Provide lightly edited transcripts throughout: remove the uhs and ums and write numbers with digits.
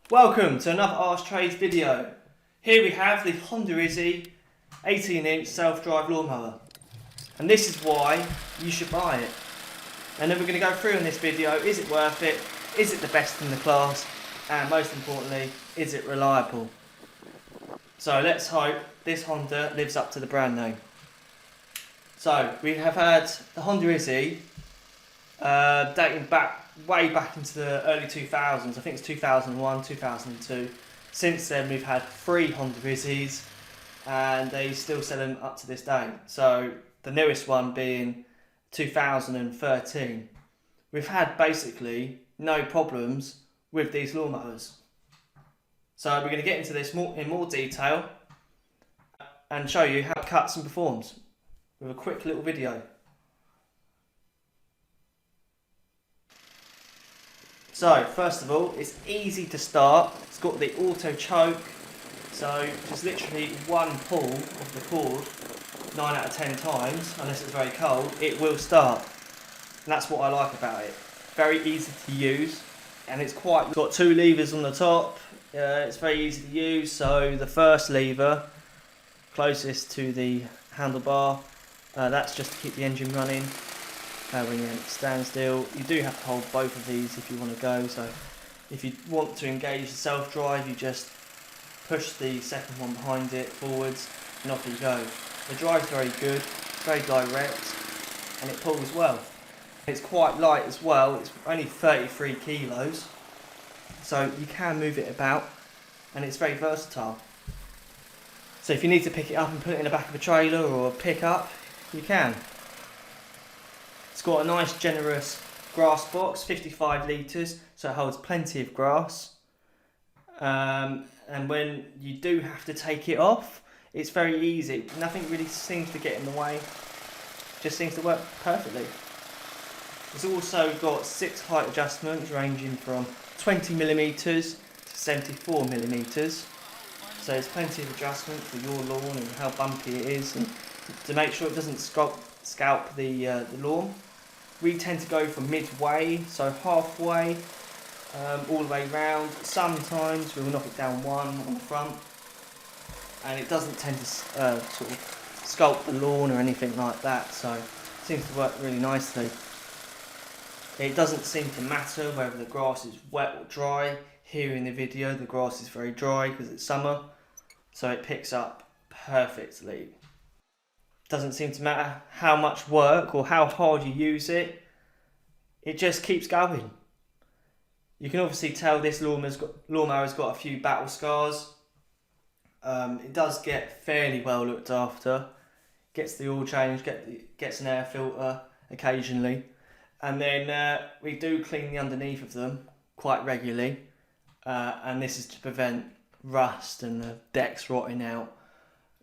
Welcome to another Ask Trades video. Here we have the Honda Izzy 18-inch self-drive lawnmower. And this is why you should buy it. And then we're going to go through in this video, is it worth it? Is it the best in the class? And most importantly, is it reliable? So let's hope this Honda lives up to the brand name. So we have had the Honda Izzy dating way back into the early 2000s. I think it's 2001, 2002. Since then we've had 3 Honda Izzys and they still sell them up to this day. So the newest one being 2013. We've had basically no problems with these lawnmowers. So we're going to get into this in more detail and show you how it cuts and performs with a quick little video. So first of all, it's easy to start. It's got the auto choke, so just literally one pull of the cord 9 out of 10 times, unless it's very cold, it will start. And that's what I like about it. Very easy to use, and it's got 2 levers on the top. It's very easy to use. So the first lever, closest to the handlebar, that's just to keep the engine running. When you're at standstill, you do have to hold both of these if you want to go. So if you want to engage the self-drive, you just push the second one behind it forwards and off you go. The drive's very good, very direct, and it pulls well. It's quite light as well. It's only 33 kilos, so you can move it about, and it's very versatile. So if you need to pick it up and put it in the back of a trailer or a pickup, you can. It's got a nice generous grass box, 55 litres, so it holds plenty of grass. And when you do have to take it off, it's very easy. Nothing really seems to get in the way. It just seems to work perfectly. It's also got 6 height adjustments ranging from 20mm to 74mm. So there's plenty of adjustment for your lawn and how bumpy it is, and to make sure it doesn't scalp the lawn. We tend to go from midway, so halfway, all the way round. Sometimes we'll knock it down 1 on the front, and it doesn't tend to sort of sculpt the lawn or anything like that, so it seems to work really nicely. It doesn't seem to matter whether the grass is wet or dry. Here in the video the grass is very dry because it's summer, so it picks up perfectly. Doesn't seem to matter how much work or how hard you use it, it just keeps going. You can obviously tell this lawnmower's got a few battle scars. It does get fairly well looked after. Gets the oil change, gets an air filter occasionally, and then we do clean the underneath of them quite regularly, and this is to prevent rust and the decks rotting out.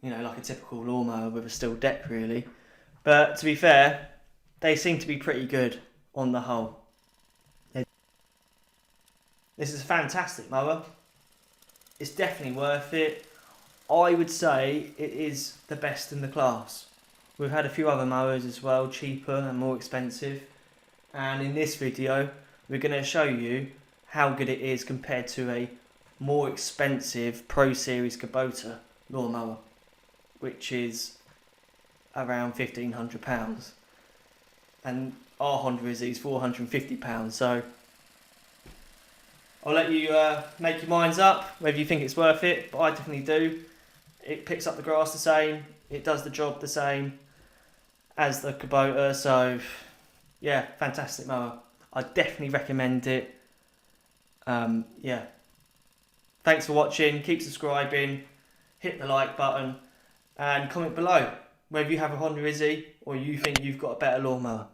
You know, like a typical lawnmower with a steel deck really. But to be fair, they seem to be pretty good on the whole. This is a fantastic mower. It's definitely worth it. I would say it is the best in the class. We've had a few other mowers as well, cheaper and more expensive. And in this video, we're going to show you how good it is compared to a more expensive Pro Series Kubota lawnmower, which is around £1,500, and our Honda Izzy is £450. So I'll let you make your minds up whether you think it's worth it, but I definitely do. It picks up the grass the same, it does the job the same as the Kubota, so yeah, fantastic mower. I definitely recommend it. Yeah. Thanks for watching, keep subscribing, hit the like button, and comment below whether you have a Honda Izzy or you think you've got a better lawnmower.